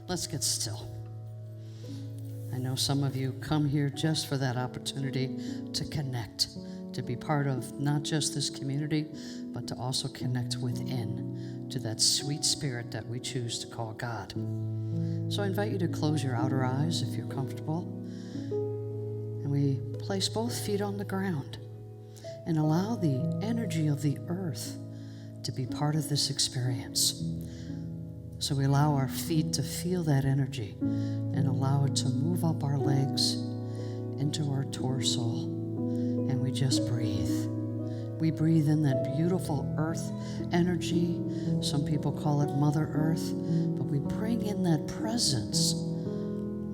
Let's get still. I know some of you come here just for that opportunity to connect, to be part of not just this community, but to also connect within to that sweet spirit that we choose to call God. So I invite you to close your outer eyes if you're comfortable. And we place both feet on the ground and allow the energy of the earth to be part of this experience. So we allow our feet to feel that energy and allow it to move up our legs into our torso, and we just breathe. We breathe in that beautiful earth energy. Some people call it Mother Earth, but we bring in that presence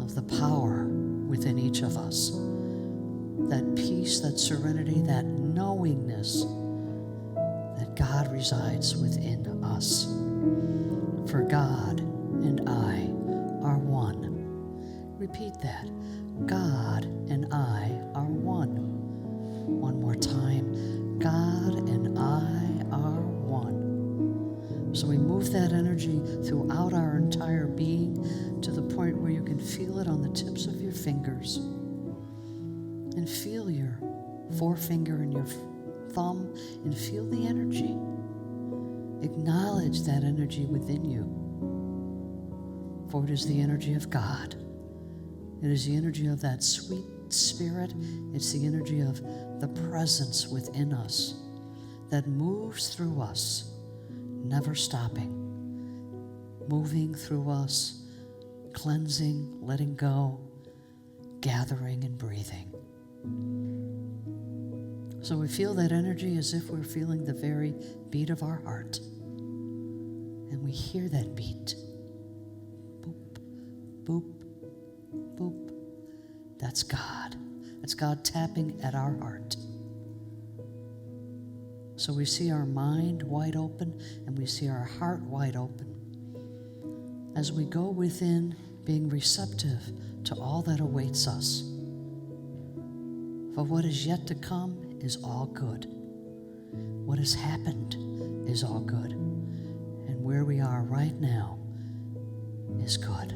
of the power within each of us. That peace, that serenity, that knowingness that God resides within us. For God and I are one. Repeat that. God and I are one. One more time. God and I are one. So we move that energy throughout our entire being to the point where you can feel it on the tips of your fingers. And feel your forefinger and your thumb and feel the energy. Acknowledge that energy within you. For it is the energy of God. It is the energy of that sweet spirit. It's the energy of the presence within us that moves through us, never stopping, moving through us, cleansing, letting go, gathering and breathing. So we feel that energy as if we're feeling the very beat of our heart. And we hear that beat. Boop, boop, boop. That's God. That's God tapping at our heart. So we see our mind wide open and we see our heart wide open. As we go within, being receptive to all that awaits us. For what is yet to come is all good. What has happened is all good. And where we are right now is good.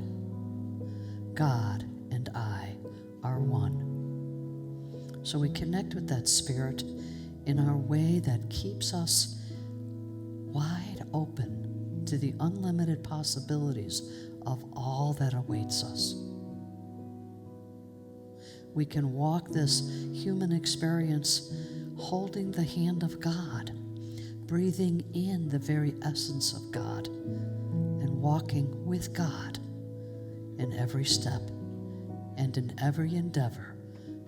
God and I are one. So we connect with that spirit in our way that keeps us wide open to the unlimited possibilities of all that awaits us. We can walk this human experience holding the hand of God, breathing in the very essence of God, and walking with God in every step and in every endeavor.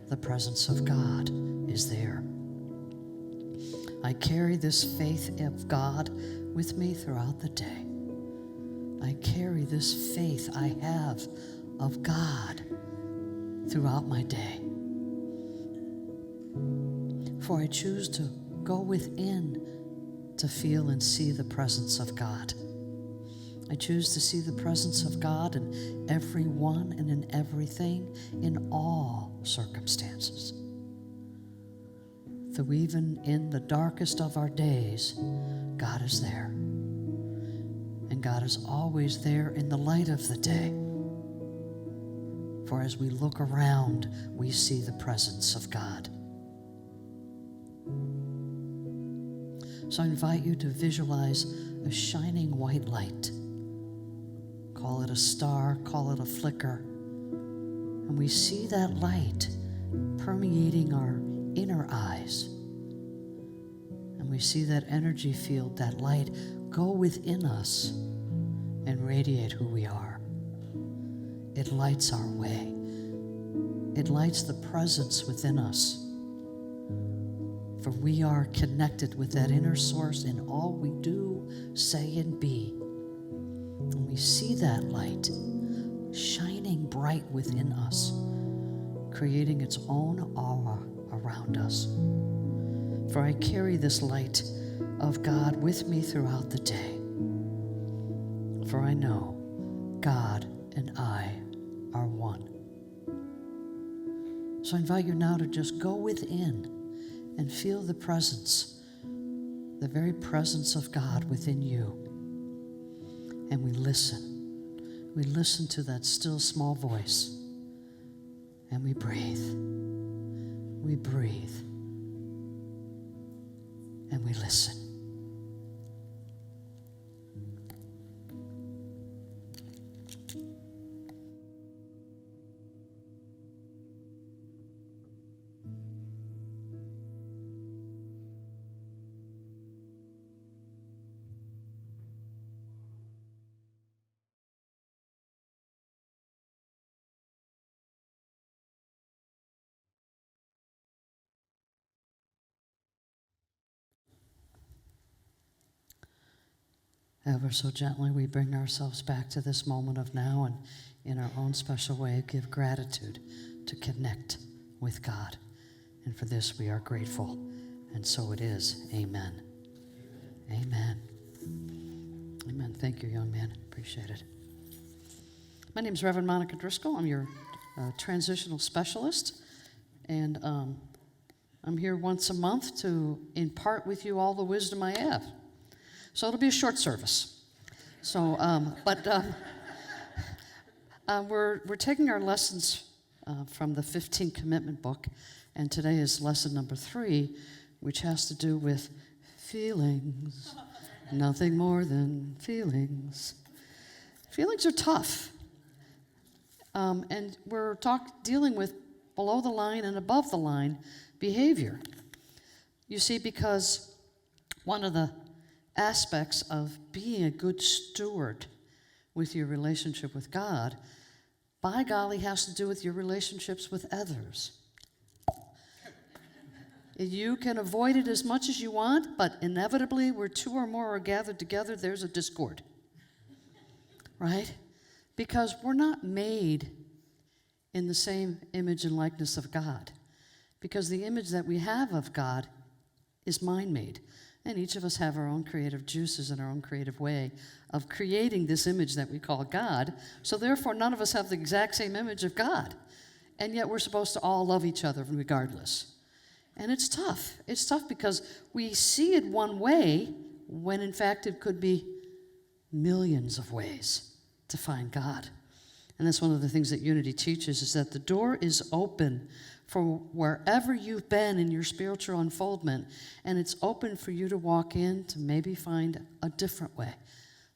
The presence of God is there. I carry this faith of God with me throughout the day. I carry this faith I have of God throughout my day. For I choose to go within to feel and see the presence of God. I choose to see the presence of God in everyone and in everything, in all circumstances. Though even in the darkest of our days, God is there. And God is always there in the light of the day. For as we look around, we see the presence of God. So I invite you to visualize a shining white light. Call it a star, call it a flicker. And we see that light permeating our inner eyes. And we see that energy field, that light, go within us and radiate who we are. It lights our way. It lights the presence within us. For we are connected with that inner source in all we do, say, and be. And we see that light shining bright within us, creating its own aura around us. For I carry this light of God with me throughout the day. For I know God and I are one. So I invite you now to just go within and feel the presence, the very presence of God within you. And we listen. we listen to that still small voice, and we breathe. We breathe. And we listen. Ever so gently, we bring ourselves back to this moment of now and in our own special way give gratitude to connect with God. And for this, we are grateful. And so it is. Amen. Amen. Amen. Thank you, young man. Appreciate it. My name is Reverend Monica Driscoll. I'm your transitional specialist. And I'm here once a month to impart with you all the wisdom I have. So it'll be a short service. So, we're taking our lessons from the 15 Commitment book, and today is lesson number 3, which has to do with feelings. Nothing more than feelings. Feelings are tough, and we're dealing with below the line and above the line behavior. You see, because one of the aspects of being a good steward with your relationship with God, by golly, has to do with your relationships with others. You can avoid it as much as you want, but inevitably, where 2 or more are gathered together, there's a discord. Right? Because we're not made in the same image and likeness of God. Because the image that we have of God is mind-made. And each of us have our own creative juices and our own creative way of creating this image that we call God. So therefore, none of us have the exact same image of God. And yet we're supposed to all love each other regardless. And it's tough. It's tough because we see it one way when in fact it could be millions of ways to find God. And that's one of the things that Unity teaches, is that the door is open for wherever you've been in your spiritual unfoldment, and it's open for you to walk in to maybe find a different way.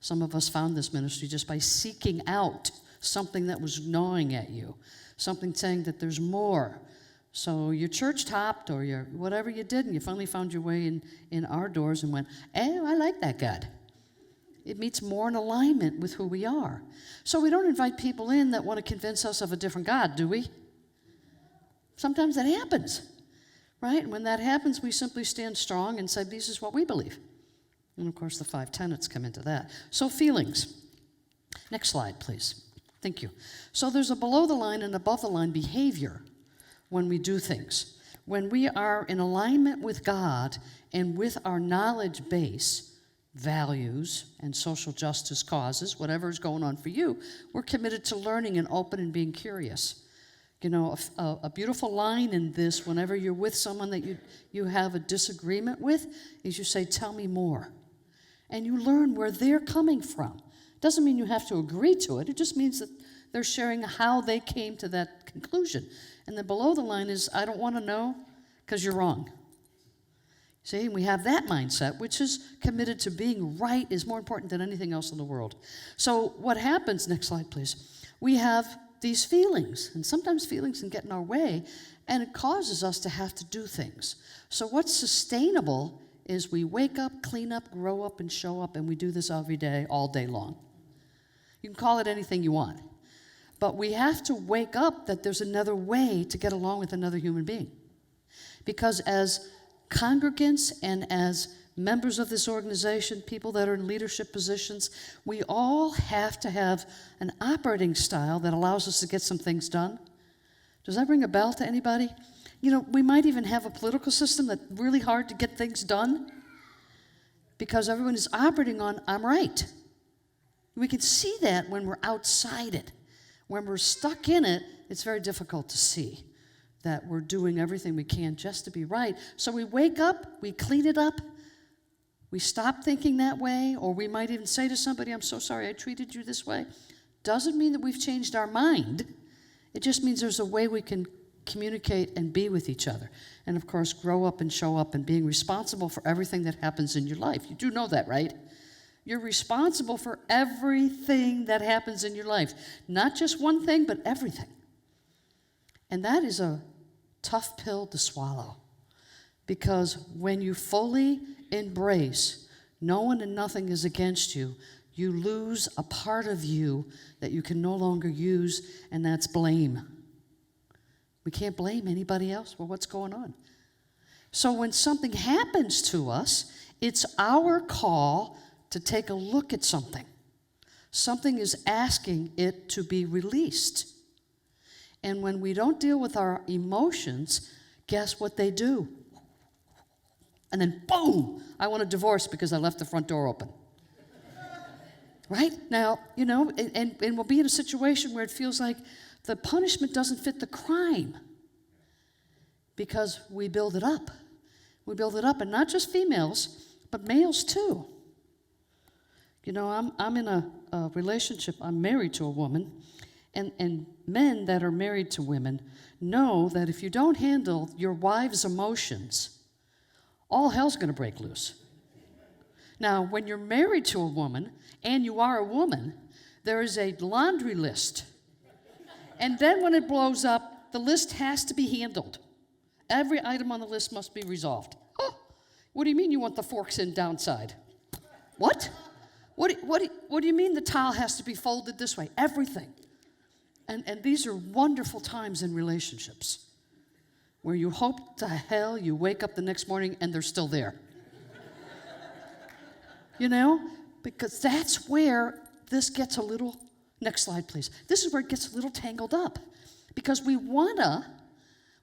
Some of us found this ministry just by seeking out something that was gnawing at you, something saying that there's more. So your church topped, or your whatever you did, and you finally found your way in our doors and went, oh, I like that God. It meets more in alignment with who we are. So we don't invite people in that want to convince us of a different God, do we? Sometimes that happens, right? And when that happens, we simply stand strong and say, this is what we believe. And of course, the 5 tenets come into that. So feelings. Next slide, please. Thank you. So there's a below the line and above the line behavior when we do things. When we are in alignment with God and with our knowledge base, values, and social justice causes, whatever is going on for you, we're committed to learning and open and being curious. You know, a beautiful line in this, whenever you're with someone that you have a disagreement with, is you say, tell me more. And you learn where they're coming from. Doesn't mean you have to agree to it. It just means that they're sharing how they came to that conclusion. And then below the line is, I don't want to know because you're wrong. See, we have that mindset, which is committed to being right is more important than anything else in the world. So what happens, next slide, please, we have these feelings, and sometimes feelings can get in our way, and it causes us to have to do things. So what's sustainable is we wake up, clean up, grow up, and show up, and we do this every day, all day long. You can call it anything you want, but we have to wake up that there's another way to get along with another human being. Because as congregants and as members of this organization, people that are in leadership positions, we all have to have an operating style that allows us to get some things done. Does that ring a bell to anybody? You know, we might even have a political system that's really hard to get things done because everyone is operating on, I'm right. We can see that when we're outside it. When we're stuck in it, it's very difficult to see that we're doing everything we can just to be right. So we wake up, we clean it up, we stop thinking that way, or we might even say to somebody, I'm so sorry I treated you this way. Doesn't mean that we've changed our mind. It just means there's a way we can communicate and be with each other. And of course, grow up and show up and being responsible for everything that happens in your life. You do know that, right? You're responsible for everything that happens in your life. Not just one thing, but everything. And that is a tough pill to swallow. Because when you fully embrace no one and nothing is against you, you lose a part of you that you can no longer use, and that's blame. We can't blame anybody else for what's going on. So when something happens to us, it's our call to take a look at something. Something is asking it to be released. And when we don't deal with our emotions, guess what they do? And then, boom, I want a divorce because I left the front door open. Right? Now, and we'll be in a situation where it feels like the punishment doesn't fit the crime because we build it up. We build it up, and not just females, but males too. I'm in a relationship. I'm married to a woman, and men that are married to women know that if you don't handle your wife's emotions, all hell's going to break loose. Now, when you're married to a woman, and you are a woman, there is a laundry list. And then when it blows up, the list has to be handled. Every item on the list must be resolved. Oh, what do you mean you want the forks in downside? What? What do you mean the towel has to be folded this way? Everything. And these are wonderful times in relationships where you hope to hell you wake up the next morning and they're still there. Because that's where this gets a little, next slide please. This is where it gets a little tangled up. Because we wanna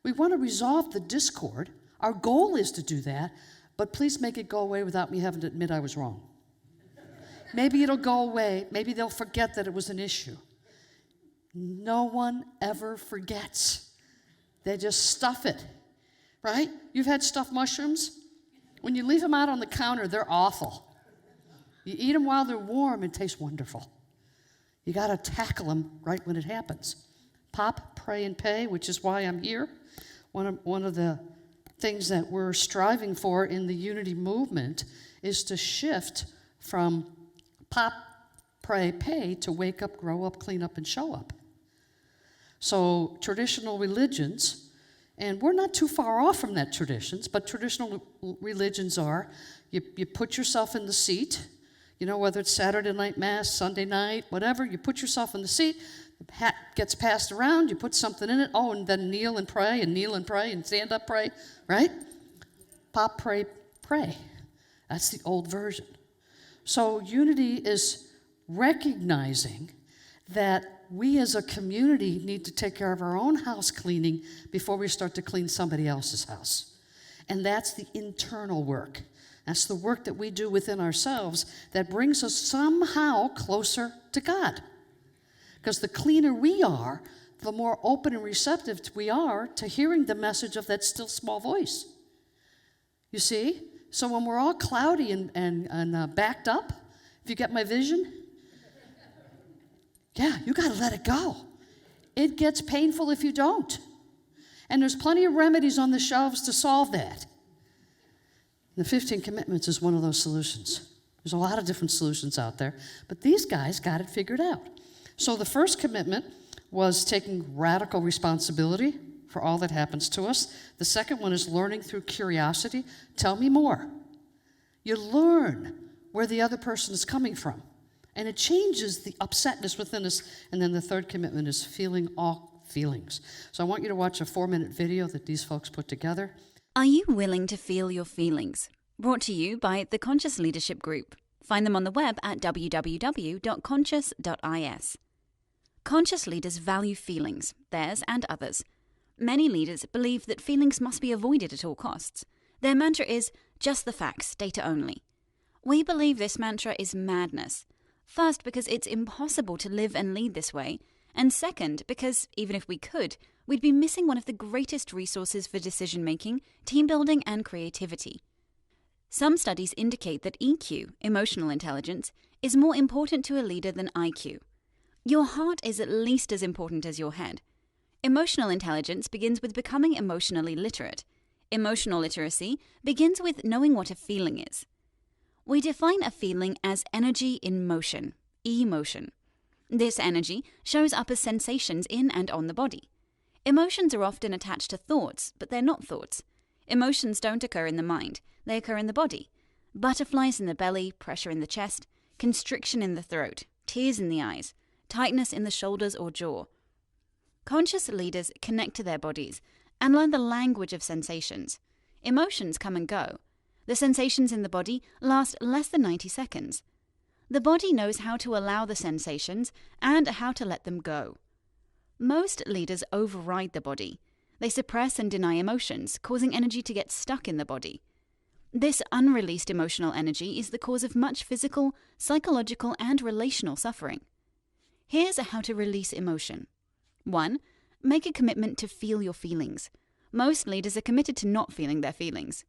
resolve the discord. Our goal is to do that, but please make it go away without me having to admit I was wrong. Maybe it'll go away. Maybe they'll forget that it was an issue. No one ever forgets. They just stuff it, right? You've had stuffed mushrooms? When you leave them out on the counter, they're awful. You eat them while they're warm, it tastes wonderful. You got to tackle them right when it happens. Pop, pray, and pay, which is why I'm here. One of the things that we're striving for in the unity movement is to shift from pop, pray, pay to wake up, grow up, clean up, and show up. So traditional religions, and we're not too far off from that traditions, but traditional religions are, you put yourself in the seat, whether it's Saturday night mass, Sunday night, whatever, you put yourself in the seat, the hat gets passed around, you put something in it, and then kneel and pray, and stand up, pray, right? Pop, pray, pray. That's the old version. So unity is recognizing that we as a community need to take care of our own house cleaning before we start to clean somebody else's house. And that's the internal work. That's the work that we do within ourselves that brings us somehow closer to God. Because the cleaner we are, the more open and receptive we are to hearing the message of that still small voice. You see? So when we're all cloudy and backed up, if you get my vision, yeah, you got to let it go. It gets painful if you don't. And there's plenty of remedies on the shelves to solve that. The 15 Commitments is one of those solutions. There's a lot of different solutions out there, but these guys got it figured out. So the first commitment was taking radical responsibility for all that happens to us. The second one is learning through curiosity. Tell me more. You learn where the other person is coming from, and it changes the upsetness within us. And then the third commitment is feeling all feelings. So I want you to watch a 4-minute video that these folks put together. Are you willing to feel your feelings? Brought to you by the Conscious Leadership Group. Find them on the web at www.conscious.is. Conscious leaders value feelings, theirs and others. Many leaders believe that feelings must be avoided at all costs. Their mantra is, just the facts, data only. We believe this mantra is madness. First, because it's impossible to live and lead this way. And second, because, even if we could, we'd be missing one of the greatest resources for decision-making, team building, and creativity. Some studies indicate that EQ, emotional intelligence, is more important to a leader than IQ. Your heart is at least as important as your head. Emotional intelligence begins with becoming emotionally literate. Emotional literacy begins with knowing what a feeling is. We define a feeling as energy in motion, emotion. This energy shows up as sensations in and on the body. Emotions are often attached to thoughts, but they're not thoughts. Emotions don't occur in the mind, they occur in the body. Butterflies in the belly, pressure in the chest, constriction in the throat, tears in the eyes, tightness in the shoulders or jaw. Conscious leaders connect to their bodies and learn the language of sensations. Emotions come and go. The sensations in the body last less than 90 seconds. The body knows how to allow the sensations and how to let them go. Most leaders override the body. They suppress and deny emotions, causing energy to get stuck in the body. This unreleased emotional energy is the cause of much physical, psychological, and relational suffering. Here's how to release emotion. 1. Make a commitment to feel your feelings. Most leaders are committed to not feeling their feelings.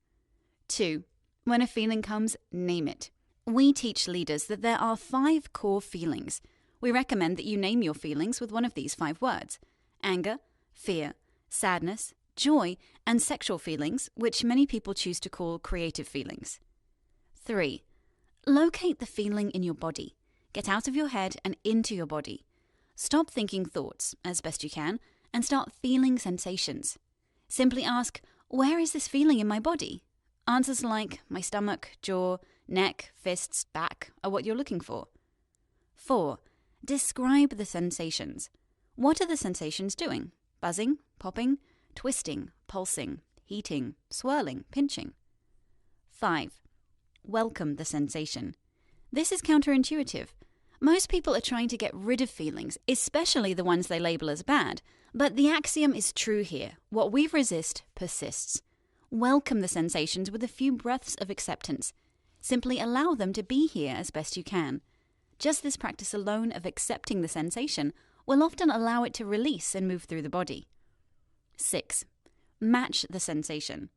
2. When a feeling comes, name it. We teach leaders that there are 5 core feelings. We recommend that you name your feelings with one of these 5 words: anger, fear, sadness, joy, and sexual feelings, which many people choose to call creative feelings. 3. Locate the feeling in your body. Get out of your head and into your body. Stop thinking thoughts, as best you can, and start feeling sensations. Simply ask, where is this feeling in my body? Answers like my stomach, jaw, neck, fists, back are what you're looking for. 4. Describe the sensations. What are the sensations doing? Buzzing, popping, twisting, pulsing, heating, swirling, pinching. 5. Welcome the sensation. This is counterintuitive. Most people are trying to get rid of feelings, especially the ones they label as bad, but the axiom is true here. What we resist persists. Welcome the sensations with a few breaths of acceptance. Simply allow them to be here as best you can. Just this practice alone of accepting the sensation will often allow it to release and move through the body. 6. Match the sensation.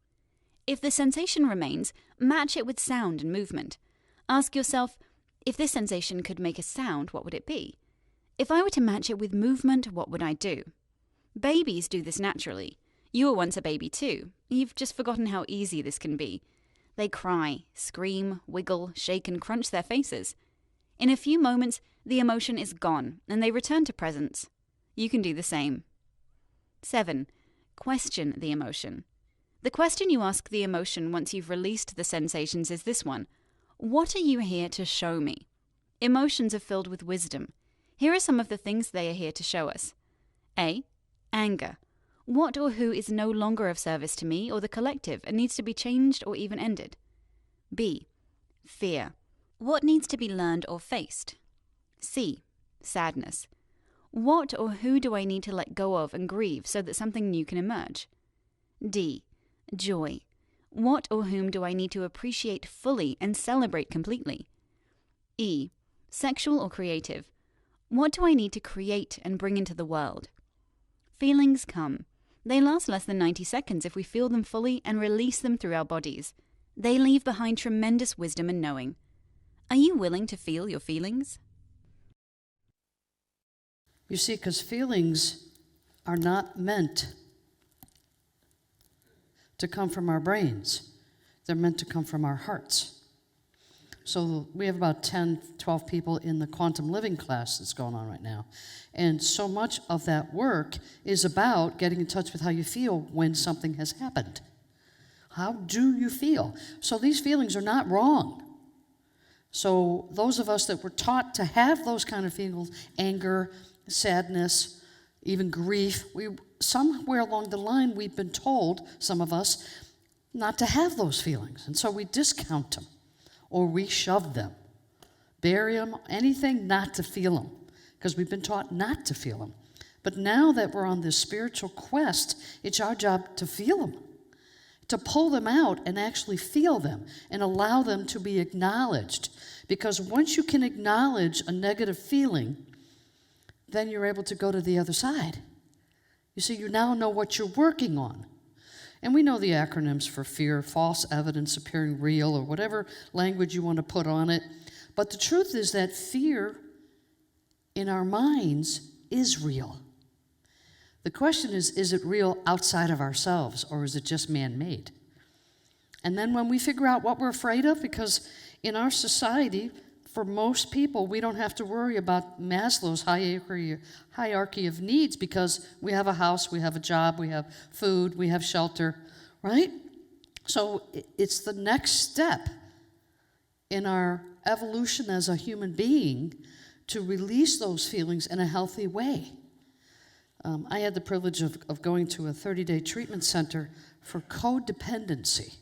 If the sensation remains, match it with sound and movement. Ask yourself, if this sensation could make a sound, what would it be? If I were to match it with movement, what would I do? Babies do this naturally. You were once a baby too. You've just forgotten how easy this can be. They cry, scream, wiggle, shake, and crunch their faces. In a few moments, the emotion is gone, and they return to presence. You can do the same. 7. Question the emotion. The question you ask the emotion once you've released the sensations is this one: what are you here to show me? Emotions are filled with wisdom. Here are some of the things they are here to show us. A. Anger. What or who is no longer of service to me or the collective and needs to be changed or even ended? B. Fear. What needs to be learned or faced? C. Sadness. What or who do I need to let go of and grieve so that something new can emerge? D. Joy. What or whom do I need to appreciate fully and celebrate completely? E. Sexual or creative. What do I need to create and bring into the world? Feelings come. They last less than 90 seconds if we feel them fully and release them through our bodies. They leave behind tremendous wisdom and knowing. Are you willing to feel your feelings? You see, because feelings are not meant to come from our brains. They're meant to come from our hearts. So we have about 10, 12 people in the quantum living class that's going on right now. And so much of that work is about getting in touch with how you feel when something has happened. How do you feel? So these feelings are not wrong. So those of us that were taught to have those kind of feelings, anger, sadness, even grief, somewhere along the line we've been told, some of us, not to have those feelings. And so we discount them. Or we shove them, bury them, anything not to feel them, because we've been taught not to feel them. But now that we're on this spiritual quest, it's our job to feel them, to pull them out and actually feel them and allow them to be acknowledged. Because once you can acknowledge a negative feeling, then you're able to go to the other side. You see, you now know what you're working on. And we know the acronyms for fear: false evidence appearing real, or whatever language you want to put on it. But the truth is that fear in our minds is real. The question is it real outside of ourselves, or is it just man-made? And then when we figure out what we're afraid of, because in our society, for most people, we don't have to worry about Maslow's hierarchy of needs because we have a house, we have a job, we have food, we have shelter, right? So it's the next step in our evolution as a human being to release those feelings in a healthy way. I had the privilege of going to a 30-day treatment center for codependency.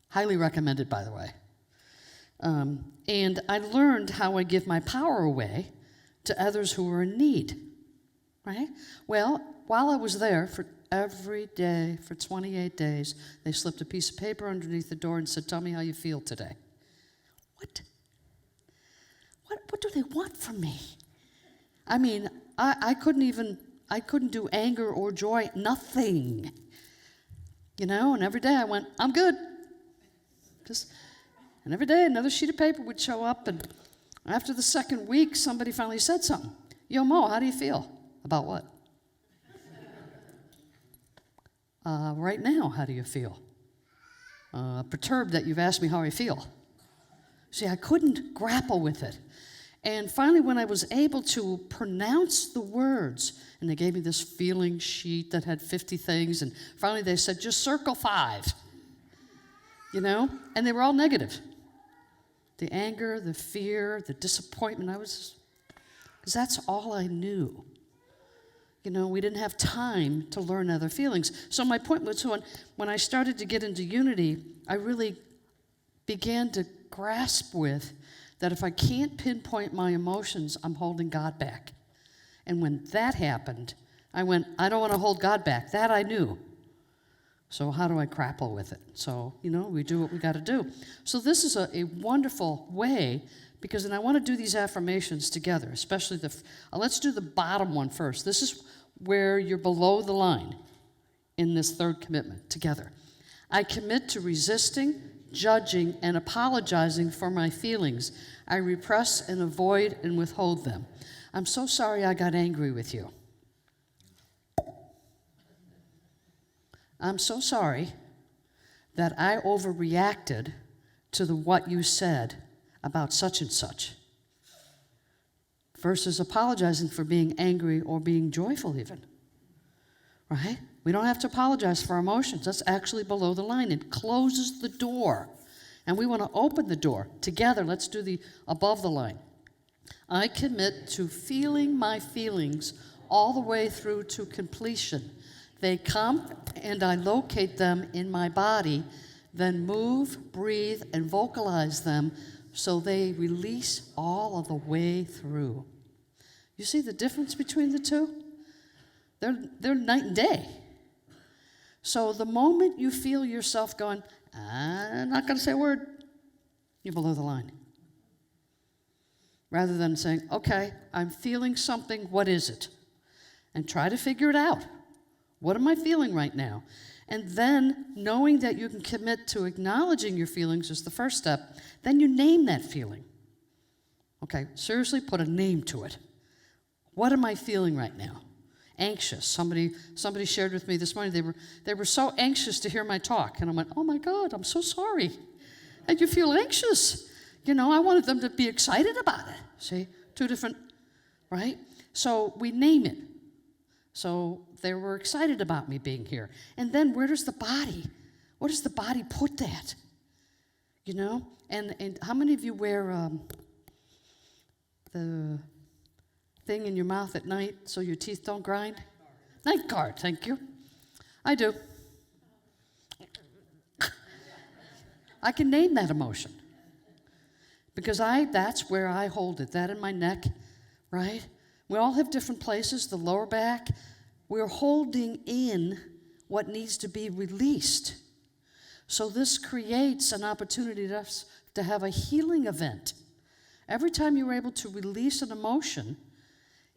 Highly recommended, by the way. And I learned how I give my power away to others who are in need, right? Well, while I was there, for every day, for 28 days, they slipped a piece of paper underneath the door and said, "Tell me how you feel today." What? What do they want from me? I mean, I couldn't do anger or joy, nothing. You know, and every day I went, "I'm good." And every day another sheet of paper would show up, and after the second week, somebody finally said something. "Yo, Mo, how do you feel?" "About what?" "Right now, how do you feel?" "Perturbed that you've asked me how I feel." See, I couldn't grapple with it. And finally, when I was able to pronounce the words, and they gave me this feeling sheet that had 50 things, and finally they said, "Just circle 5. You know? And they were all negative. The anger, the fear, the disappointment, because that's all I knew. You know, we didn't have time to learn other feelings. So my point was, when I started to get into unity, I really began to grasp with that if I can't pinpoint my emotions, I'm holding God back. And when that happened, I went, I don't want to hold God back. That I knew. So how do I grapple with it? So, you know, we do what we got to do. So this is a wonderful way, because then I want to do these affirmations together, especially let's do the bottom one first. This is where you're below the line in this third commitment together. I commit to resisting, judging, and apologizing for my feelings. I repress and avoid and withhold them. I'm so sorry I got angry with you. I'm so sorry that I overreacted to what you said about such and such, versus apologizing for being angry or being joyful even, right? We don't have to apologize for our emotions. That's actually below the line. It closes the door, and we want to open the door. Together, let's do the above the line. I commit to feeling my feelings all the way through to completion. They come, and I locate them in my body, then move, breathe, and vocalize them so they release all of the way through. You see the difference between the two? They're night and day. So the moment you feel yourself going, I'm not going to say a word, you're below the line. Rather than saying, okay, I'm feeling something, what is it? And try to figure it out. What am I feeling right now? And then knowing that you can commit to acknowledging your feelings is the first step. Then you name that feeling. Okay, seriously, put a name to it. What am I feeling right now? Anxious. Somebody shared with me this morning, they were so anxious to hear my talk. And I went, oh my God, I'm so sorry. And you feel anxious. You know, I wanted them to be excited about it. See, two different, right? So we name it. So they were excited about me being here. And then where does the body put that? You know? And how many of you wear the thing in your mouth at night so your teeth don't grind? Night guard, thank you. I do. I can name that emotion. Because that's where I hold it, that in my neck, right? We all have different places, the lower back. We're holding in what needs to be released. So this creates an opportunity to have a healing event. Every time you're able to release an emotion,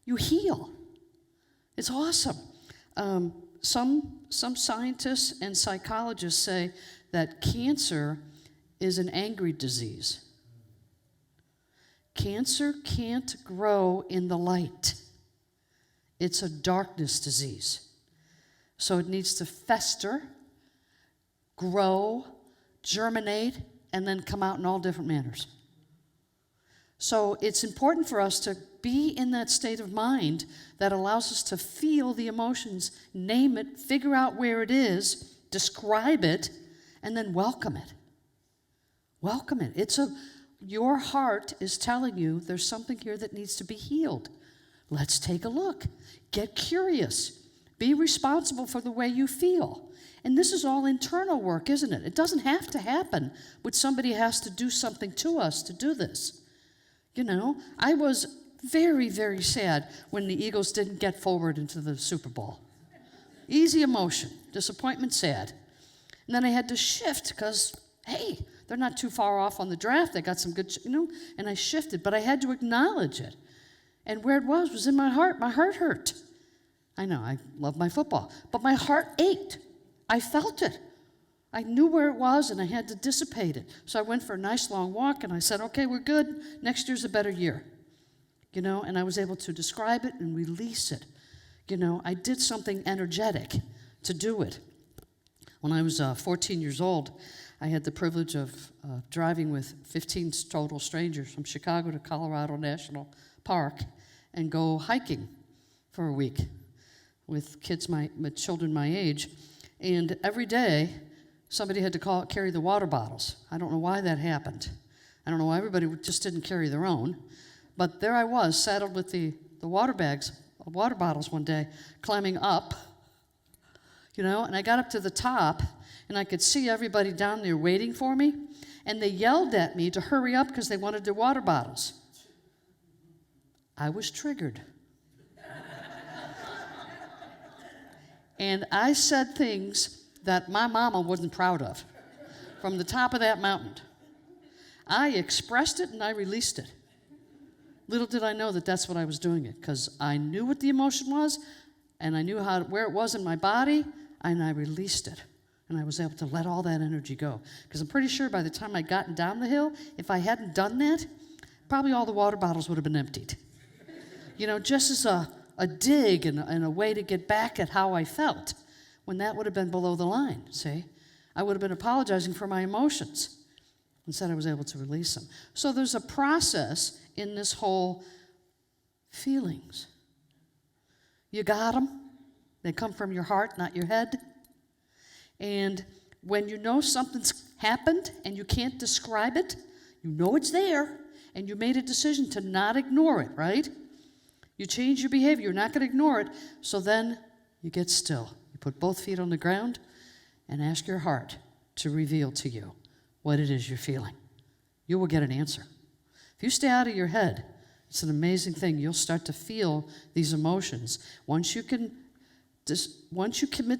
you heal. It's awesome. Some scientists and psychologists say that cancer is an angry disease. Cancer can't grow in the light. It's a darkness disease. So it needs to fester, grow, germinate, and then come out in all different manners. So it's important for us to be in that state of mind that allows us to feel the emotions, name it, figure out where it is, describe it, and then welcome it. Welcome it. Your heart is telling you there's something here that needs to be healed. Let's take a look. Get curious. Be responsible for the way you feel. And this is all internal work, isn't it? It doesn't have to happen when somebody has to do something to us to do this. You know, I was very, very sad when the Eagles didn't get forward into the Super Bowl. Easy emotion, disappointment, sad. And then I had to shift because, hey, they're not too far off on the draft. They got some good, and I shifted. But I had to acknowledge it. And where it was in my heart. My heart hurt. I know, I love my football. But my heart ached. I felt it. I knew where it was, and I had to dissipate it. So I went for a nice long walk, and I said, okay, we're good. Next year's a better year. And I was able to describe it and release it. I did something energetic to do it. When I was 14 years old, I had the privilege of driving with 15 total strangers from Chicago to Colorado National Park and go hiking for a week with children my age. And every day, somebody had to carry the water bottles. I don't know why that happened. I don't know why everybody just didn't carry their own. But there I was, saddled with the water bottles one day, climbing up, and I got up to the top, and I could see everybody down there waiting for me, and they yelled at me to hurry up because they wanted their water bottles. I was triggered. And I said things that my mama wasn't proud of from the top of that mountain. I expressed it and I released it. Little did I know that that's what I was doing it, because I knew what the emotion was, and I knew where it was in my body, and I released it. And I was able to let all that energy go. Because I'm pretty sure by the time I'd gotten down the hill, if I hadn't done that, probably all the water bottles would have been emptied. Just as a dig and a way to get back at how I felt, when that would have been below the line, see? I would have been apologizing for my emotions. Instead, I was able to release them. So there's a process in this whole feelings. You got them. They come from your heart, not your head. And when you know something's happened and you can't describe it, you know it's there, and you made a decision to not ignore it, right? You change your behavior. You're not going to ignore it. So then you get still. You put both feet on the ground and ask your heart to reveal to you what it is you're feeling. You will get an answer. If you stay out of your head, it's an amazing thing. You'll start to feel these emotions. Once you commit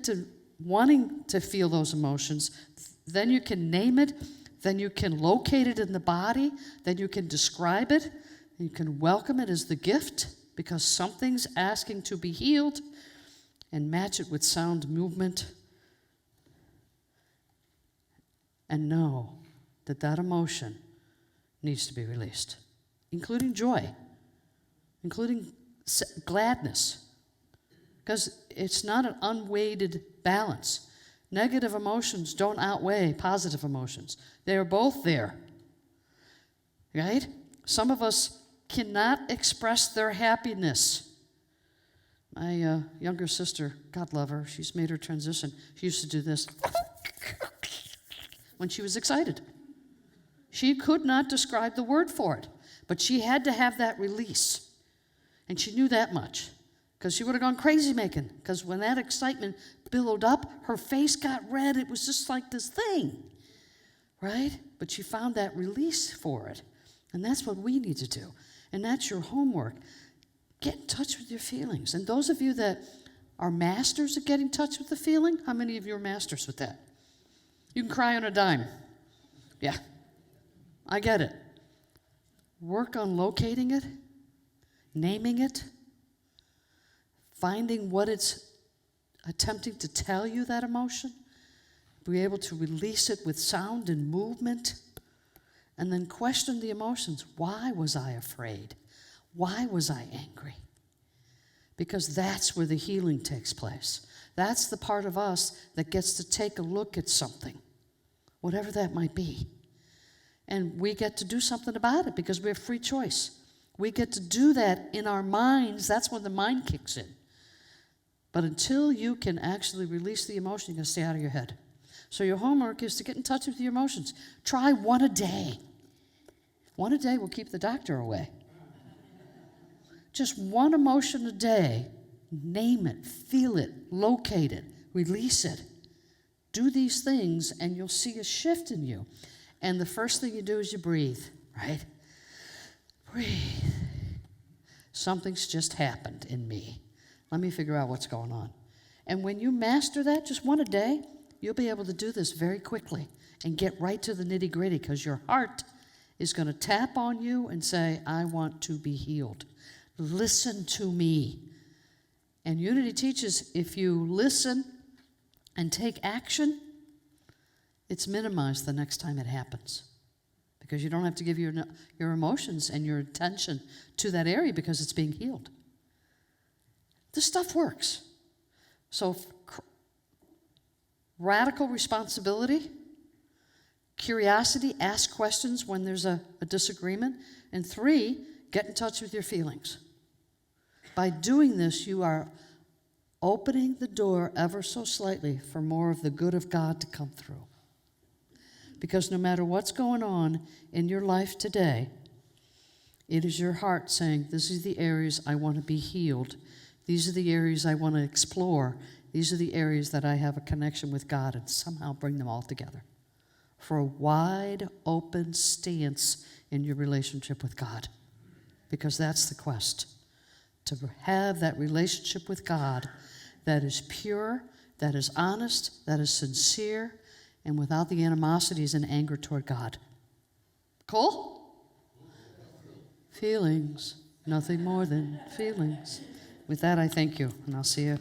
to wanting to feel those emotions, then you can name it, then you can locate it in the body, then you can describe it, you can welcome it as the gift because something's asking to be healed, and match it with sound movement, and know that that emotion needs to be released, including joy, including gladness, because it's not an unweighted balance. Negative emotions don't outweigh positive emotions. They are both there, right? Some of us cannot express their happiness. My younger sister, God love her, she's made her transition. She used to do this when she was excited. She could not describe the word for it, but she had to have that release. And she knew that much, because she would have gone crazy making, because when that excitement billowed up, her face got red. It was just like this thing, right? But she found that release for it. And that's what we need to do. And that's your homework. Get in touch with your feelings. And those of you that are masters at getting in touch with the feeling, how many of you are masters with that? You can cry on a dime. Yeah, I get it. Work on locating it, naming it, finding what it's attempting to tell you, that emotion, be able to release it with sound and movement, And then question the emotions. Why was I afraid? Why was I angry? Because that's where the healing takes place. That's the part of us that gets to take a look at something, whatever that might be. And we get to do something about it because we have free choice. We get to do that in our minds. That's when the mind kicks in. But until you can actually release the emotion, you're going to stay out of your head. So your homework is to get in touch with your emotions. Try one a day. One a day will keep the doctor away. Just one emotion a day. Name it, feel it, locate it, release it. Do these things and you'll see a shift in you. And the first thing you do is you breathe, right? Breathe. Something's just happened in me. Let me figure out what's going on. And when you master that, just one a day, you'll be able to do this very quickly and get right to the nitty-gritty because your heart is going to tap on you and say, I want to be healed. Listen to me. And Unity teaches if you listen and take action, it's minimized the next time it happens. Because you don't have to give your emotions and your attention to that area because it's being healed. This stuff works. So radical responsibility, curiosity, ask questions when there's a disagreement, and 3, get in touch with your feelings. By doing this, you are opening the door ever so slightly for more of the good of God to come through. Because no matter what's going on in your life today, it is your heart saying, this is the areas I want to be healed. These are the areas I want to explore. These are the areas that I have a connection with God, and somehow bring them all together for a wide open stance in your relationship with God. Because that's the quest. To have that relationship with God that is pure, that is honest, that is sincere, and without the animosities and anger toward God. Cool? Feelings, nothing more than feelings. With that, I thank you, and I'll see you